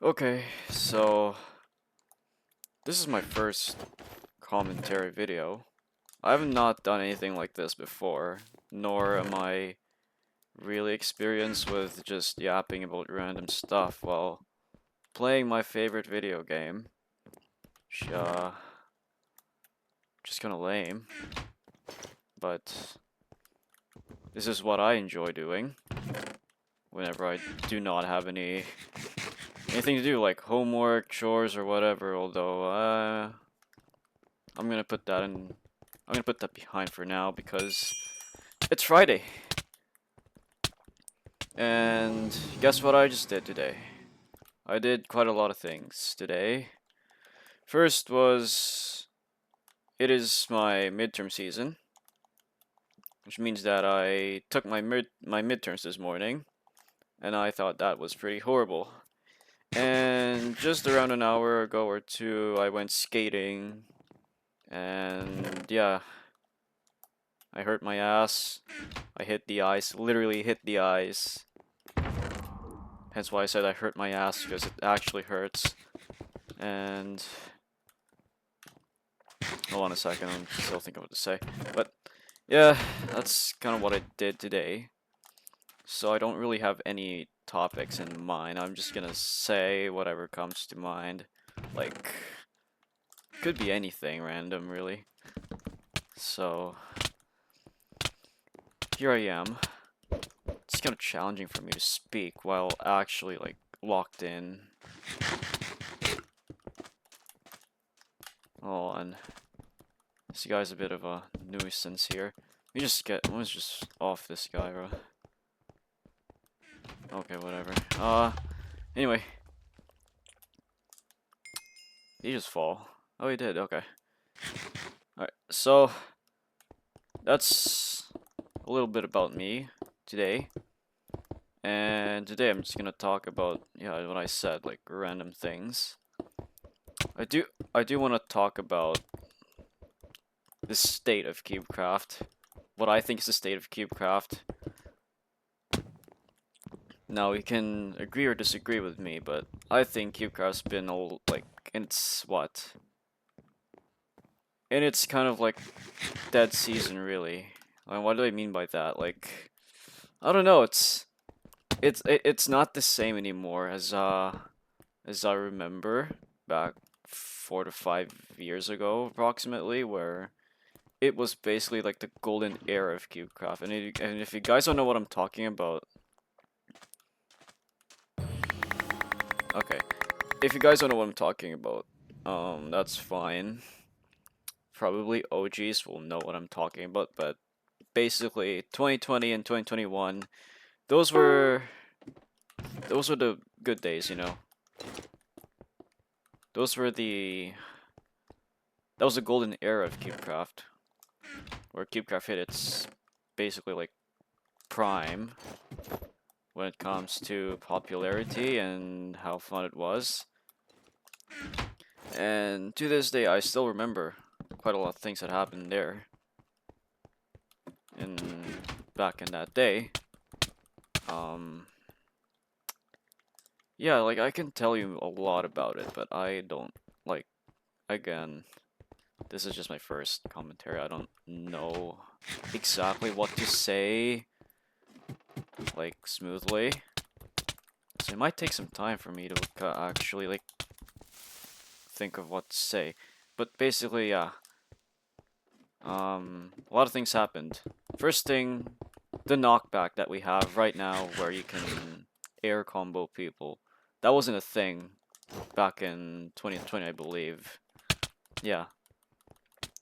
Okay, so this is my first commentary video. I have not done anything like this before, nor am I really experienced with just yapping about random stuff while playing my favorite video game. Which, just kinda lame, but this is what I enjoy doing whenever I do not have anything to do, like homework, chores, or whatever, although, I'm gonna put that behind for now because it's Friday. And guess what I just did today? I did quite a lot of things today. First was, it is my midterm season, which means that I took my midterms this morning, and I thought that was pretty horrible. And just around an hour ago or two, I went skating, and yeah, I hurt my ass. I hit the ice, literally hit the ice. Hence why I said I hurt my ass, because it actually hurts. And hold on a second, I'm still thinking what to say. But yeah, that's kind of what I did today. So I don't really have any topics in mind. I'm just gonna say whatever comes to mind. Like, could be anything random, really. So here I am. It's kind of challenging for me to speak while actually like locked in. Hold on. This guy's a bit of a nuisance here. Let's just off this guy, bro. Okay, whatever. Anyway. He just fall. Oh, he did, okay. Alright, so that's a little bit about me today. And today I'm just gonna talk about, yeah, what I said, like random things. I do want to talk about the state of CubeCraft. What I think is the state of CubeCraft. Now, you can agree or disagree with me, but I think CubeCraft's been all like, it's what? And it's kind of like dead season, really. And what do I mean by that? Like, I don't know. It's not the same anymore as I remember back 4 to 5 years ago, approximately, where it was basically like the golden era of CubeCraft. And if you guys don't know what I'm talking about, okay, if you guys don't know what I'm talking about, that's fine. Probably OGs will know what I'm talking about, but basically 2020 and 2021, those were the good days, you know. Those were that was the golden era of CubeCraft, where CubeCraft hit its basically like prime when it comes to popularity and how fun it was. And to this day, I still remember quite a lot of things that happened there. And back in that day, yeah, like I can tell you a lot about it, but I don't like. Again, this is just my first commentary. I don't know exactly what to say, like smoothly. So it might take some time for me to actually like think of what to say. But basically, yeah. A lot of things happened. First thing, the knockback that we have right now, where you can air combo people. That wasn't a thing back in 2020, I believe. Yeah.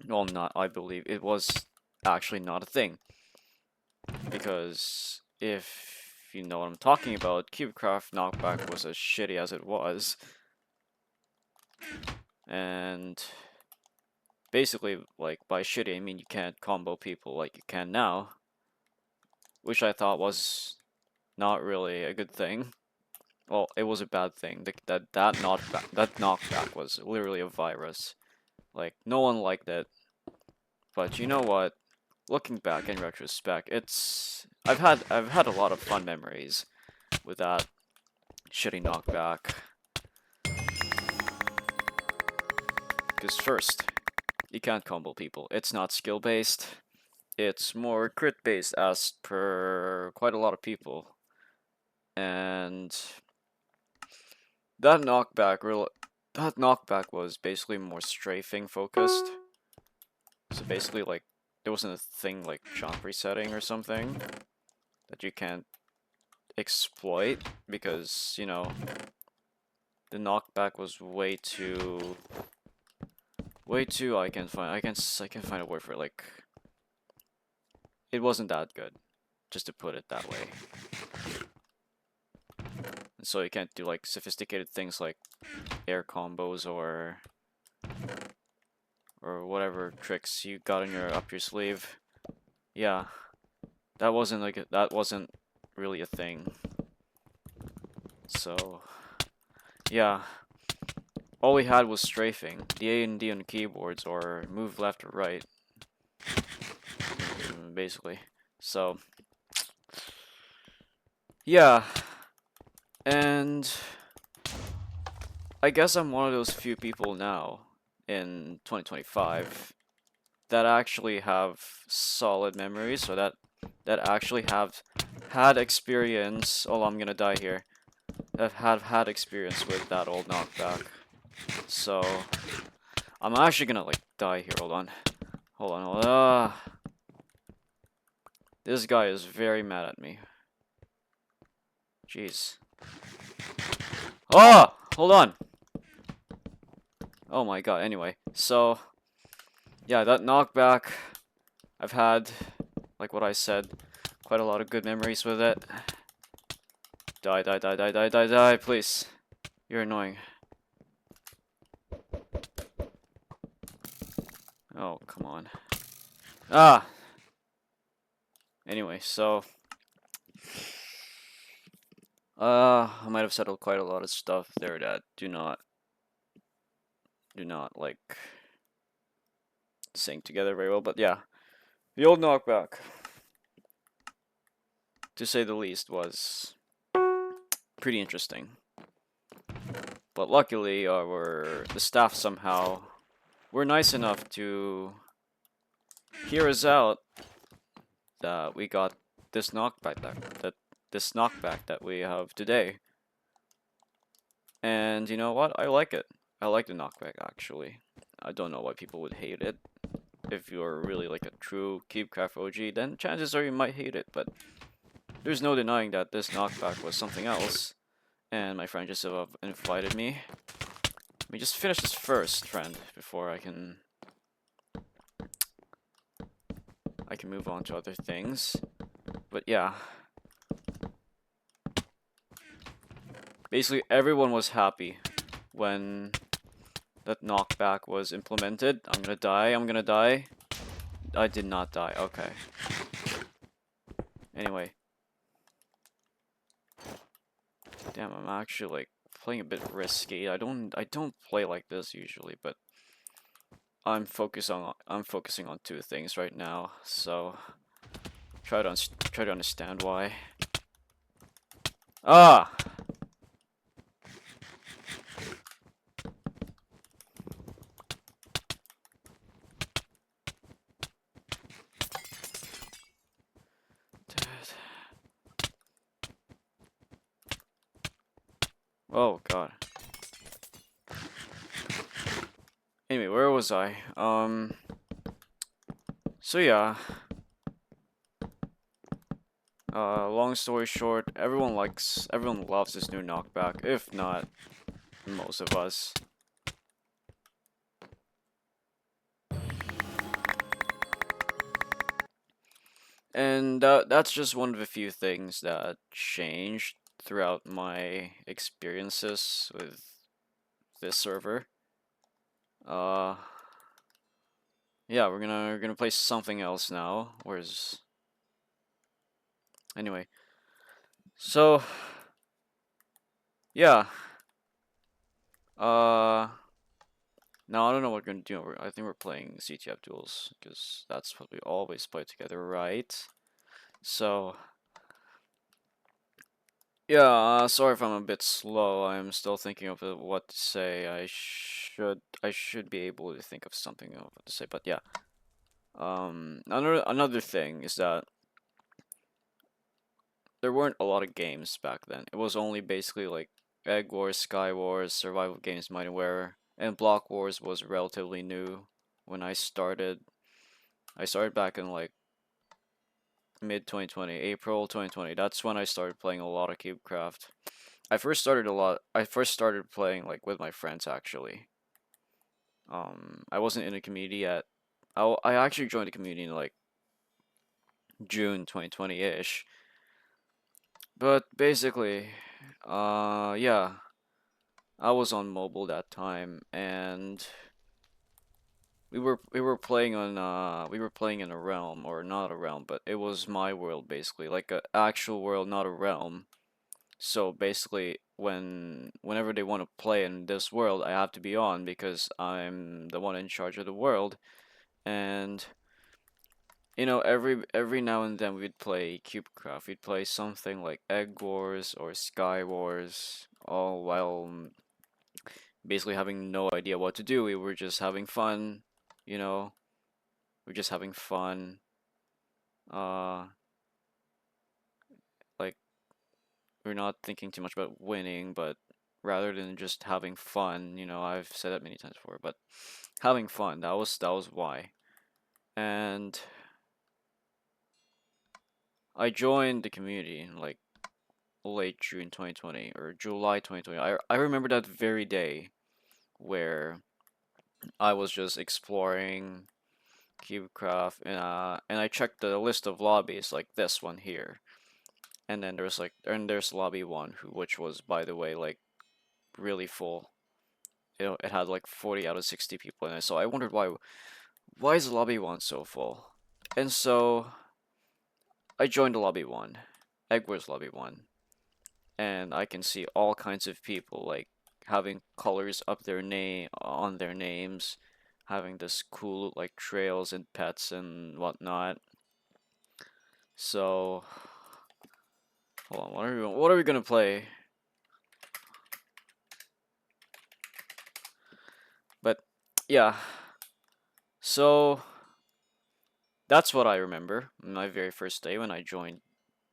Well, not I believe. It was actually not a thing. Because if you know what I'm talking about, CubeCraft knockback was as shitty as it was. And basically, like, by shitty, I mean you can't combo people like you can now. Which I thought was not really a good thing. Well, it was a bad thing. That knockback was literally a virus. Like, no one liked it. But you know what? Looking back in retrospect, I've had a lot of fun memories with that shitty knockback. Because first, you can't combo people. It's not skill based. It's more crit based as per quite a lot of people. And that knockback was basically more strafing focused. So basically, like, there wasn't a thing like jump resetting or something that you can't exploit because, you know, the knockback was way too I can find a word for it, like, it wasn't that good, just to put it that way. And so you can't do like sophisticated things like air combos or whatever tricks you got in your up your sleeve. Yeah, that wasn't really a thing. So yeah, all we had was strafing. The A and D on keyboards, or move left or right, basically. So yeah, and I guess I'm one of those few people now in 2025 that actually have solid memories, so that actually have had experience. Oh, I'm gonna die here. That have had experience with that old knockback. So I'm actually gonna like die here. Hold on. Hold on. Hold on. This guy is very mad at me. Jeez. Oh! Hold on. Oh my god. Anyway, so yeah, that knockback, I've had, like what I said, quite a lot of good memories with it. Die, die, die, die, die, die, die, please. You're annoying. Oh, come on. Ah! Anyway, so I might have settled quite a lot of stuff there that do not like sync together very well, but yeah. The old knockback, to say the least, was pretty interesting. But luckily, the staff somehow were nice enough to hear us out that we got this knockback that we have today. And you know what? I like it. I like the knockback, actually. I don't know why people would hate it. If you're really like a true Cubecraft OG, then chances are you might hate it, but there's no denying that this knockback was something else. And my friend just invited me. Let me just finish this first, friend, before I can move on to other things. But yeah. Basically everyone was happy when that knockback was implemented. I'm gonna die, I'm gonna die. I did not die, okay. Anyway. Damn, I'm actually like playing a bit risky. I don't play like this usually, but I'm focusing on two things right now, so try to understand why. Ah! Oh god. Anyway, where was I? So yeah. Long story short, everyone loves this new knockback, if not most of us. And that's just one of the few things that changed throughout my experiences with this server. Yeah, we're gonna play something else now. Anyway, so yeah. Now I don't know what we're gonna do. I think we're playing CTF duels because that's what we always play together, right? So yeah. Sorry if I'm a bit slow. I'm still thinking of what to say. I should be able to think of something to say, but yeah. Another thing is that there weren't a lot of games back then. It was only basically like Egg Wars, Sky Wars, survival games, Mighty and Block Wars was relatively new when I started. I started back in like mid 2020, April 2020. That's when I started playing a lot of CubeCraft. I first started playing like with my friends actually. I wasn't in a community yet. I actually joined a community in like June 2020-ish. But basically, yeah, I was on mobile that time, and we were playing in a realm, or not a realm, but it was my world basically, like a actual world, not a realm. So basically, whenever they want to play in this world, I have to be on because I'm the one in charge of the world, and every now and then we'd play CubeCraft. We'd play something like Egg Wars or Sky Wars, all while basically having no idea what to do. We were just having fun, you know. We're just having fun. Uh, like we're not thinking too much about winning, but rather than just having fun, I've said that many times before, but having fun. That was why. And I joined the community in like late June 2020 or July 2020. I remember that very day where I was just exploring CubeCraft and I checked the list of lobbies like this one here. And then there's lobby 1 which was by the way like really full. It had like 40 out of 60 people in it. So I wondered why is lobby 1 so full? And so I joined the lobby 1. Egg lobby 1. And I can see all kinds of people like having colors up their name on their names, having this cool like trails and pets and whatnot. So hold on, what are we gonna play? But yeah, so that's what I remember my very first day when I joined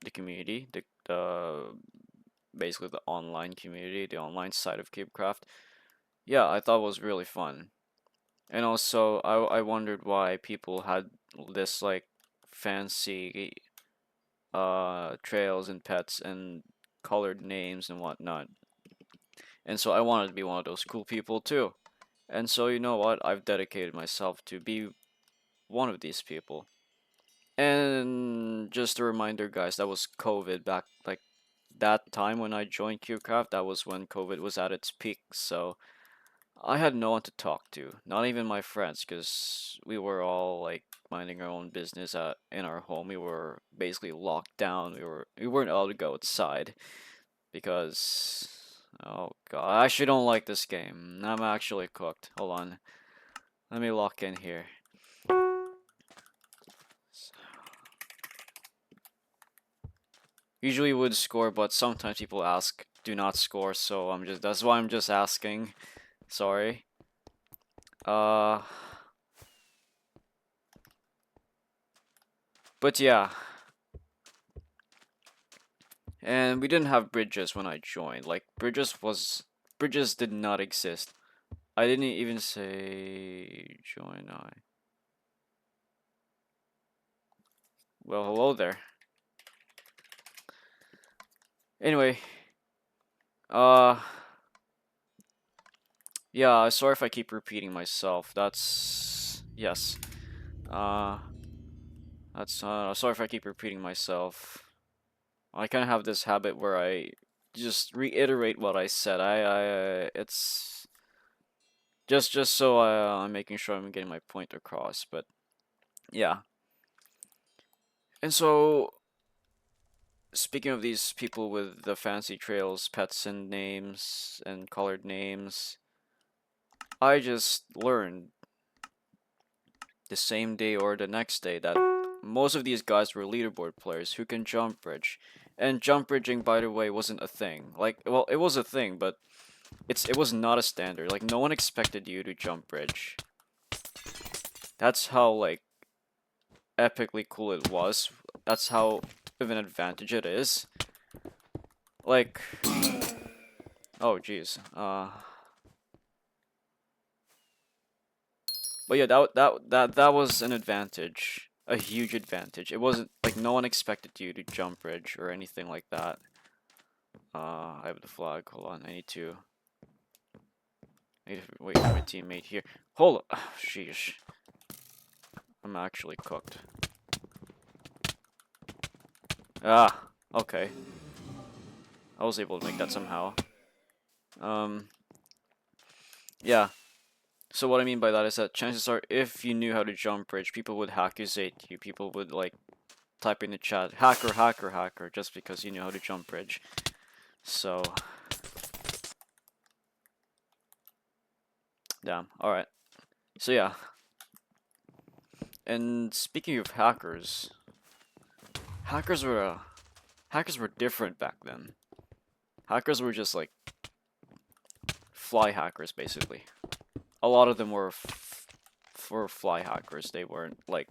the community, the basically the online community, the online side of CubeCraft. Yeah, I thought it was really fun. And also, I wondered why people had this like fancy trails and pets and colored names and whatnot. And so I wanted to be one of those cool people too. And so you know what? I've dedicated myself to be one of these people. And just a reminder, guys, that was COVID back like that time when I joined CubeCraft. That was when COVID was at its peak. So I had no one to talk to, not even my friends, because we were all like minding our own business in our home. We were basically locked down. We weren't allowed to go outside because oh god, I actually don't like this game. I'm actually cooked. Hold on, let me lock in here. Usually would score, but sometimes people ask do not score, so that's why I'm just asking. Sorry. Uh. But yeah. And we didn't have bridges when I joined. Like bridges did not exist. I didn't even say join I. Well, hello there. Anyway, uh yeah, sorry if I keep repeating myself. That's yes. Uh that's sorry if I keep repeating myself. I kind of have this habit where I just reiterate what I said. It's just so I'm making sure I'm getting my point across. But yeah, and so speaking of these people with the fancy trails, pets, and names and colored names, I just learned the same day or the next day that most of these guys were leaderboard players who can jump bridge. And jump bridging, by the way, wasn't a thing. Like, well, it was a thing, but it was not a standard. Like, no one expected you to jump bridge. That's how, like, epically cool it was. That's how of an advantage it is. Like, oh jeez. But yeah, that was an advantage, a huge advantage. It wasn't like no one expected you to jump bridge or anything like that. I have the flag. Hold on, I need to wait for my teammate here. Hold on, sheesh. I'm actually cooked. Ah, okay. I was able to make that somehow. Yeah. So what I mean by that is that chances are, if you knew how to jump bridge, people would accusate you. People would like type in the chat, hacker, hacker, hacker, just because you knew how to jump bridge. So, damn. All right. So yeah. And speaking of hackers, hackers were different back then. Hackers were just like fly hackers, basically. A lot of them were for fly hackers. They weren't like,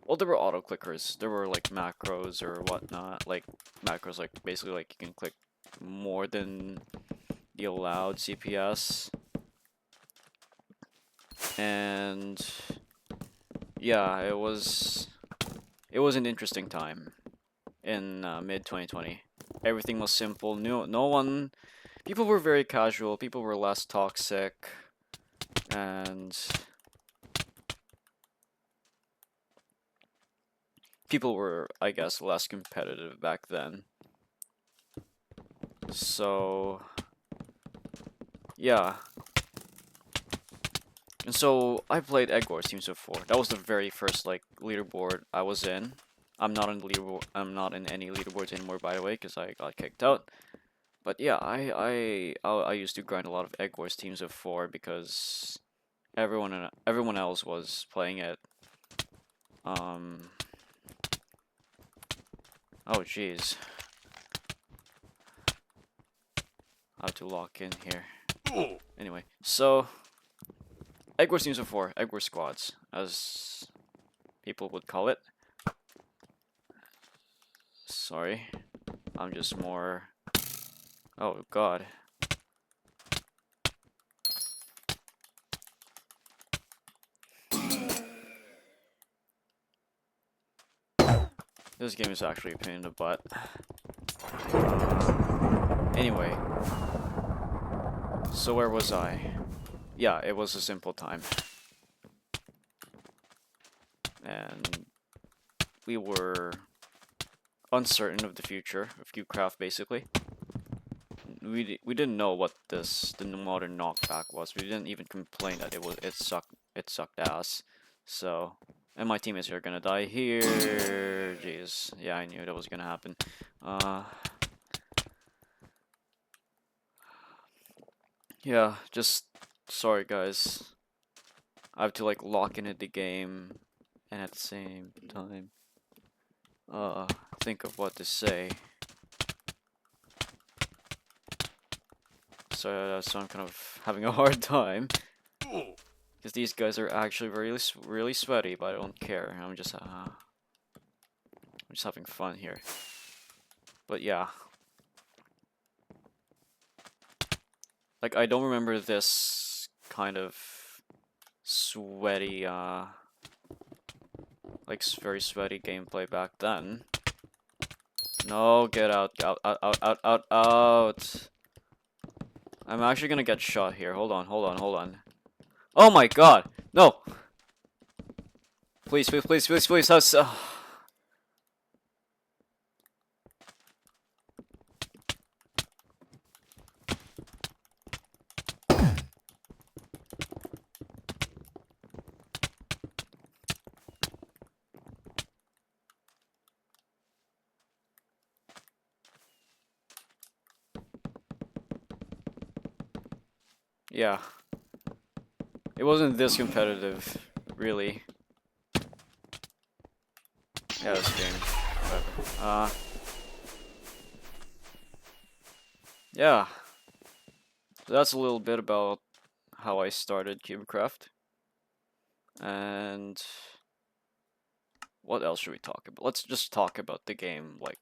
well, there were auto clickers. There were like macros or whatnot. Like macros, like basically like you can click more than the allowed CPS. And yeah, it was an interesting time in mid 2020. Everything was simple. No one. People were very casual. People were less toxic, and people were, I guess, less competitive back then. So yeah. And so I played Egg Wars Teams of 4. That was the very first like leaderboard I was in. I'm not in the leaderboard. I'm not in any leaderboards anymore, by the way, because I got kicked out. But yeah, I used to grind a lot of Egg Wars Teams of 4 because everyone else was playing it. Oh jeez. I have to lock in here. Anyway, so Egg Wars Teams of 4, Egg Wars Squads, as people would call it. Sorry, I'm just more. Oh god. This game is actually a pain in the butt. Anyway, so where was I? Yeah, it was a simple time. And we were uncertain of the future of CubeCraft, basically. We didn't know what the modern knockback was. We didn't even complain that it sucked ass. So, and my teammates are gonna die here. Jeez, yeah, I knew that was gonna happen. Yeah, just sorry guys. I have to like lock into the game and at the same time think of what to say. So I'm kind of having a hard time because these guys are actually really sweaty, but I don't care. I'm just having fun here. But yeah, like I don't remember this kind of sweaty like very sweaty gameplay back then. No, get out, out, out, out, out, out, out. I'm actually gonna get shot here. Hold on, hold on, hold on. Oh my god! No! Please, please, please, please, please. Yeah. It wasn't this competitive, really. Yeah, this game. Whatever. Yeah. So that's a little bit about how I started CubeCraft. And what else should we talk about? Let's just talk about the game, like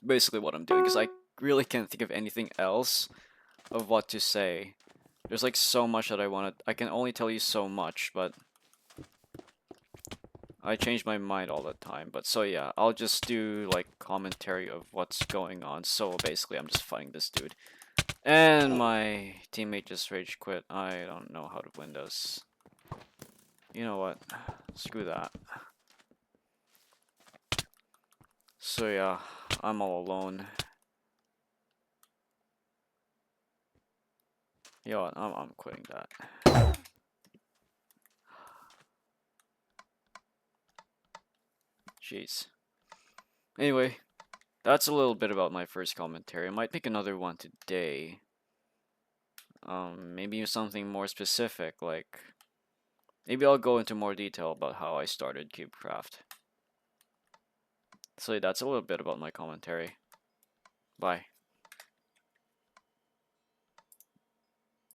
basically what I'm doing, because I really can't think of anything else of what to say. There's like so much that I can only tell you so much, but I change my mind all the time. But so yeah, I'll just do like commentary of what's going on. So basically I'm just fighting this dude. And my teammate just rage quit. I don't know how to win this. You know what? Screw that. So yeah, I'm all alone. You know what? I'm quitting that. Jeez. Anyway, that's a little bit about my first commentary. I might pick another one today. Maybe something more specific, like maybe I'll go into more detail about how I started CubeCraft. So that's a little bit about my commentary. Bye.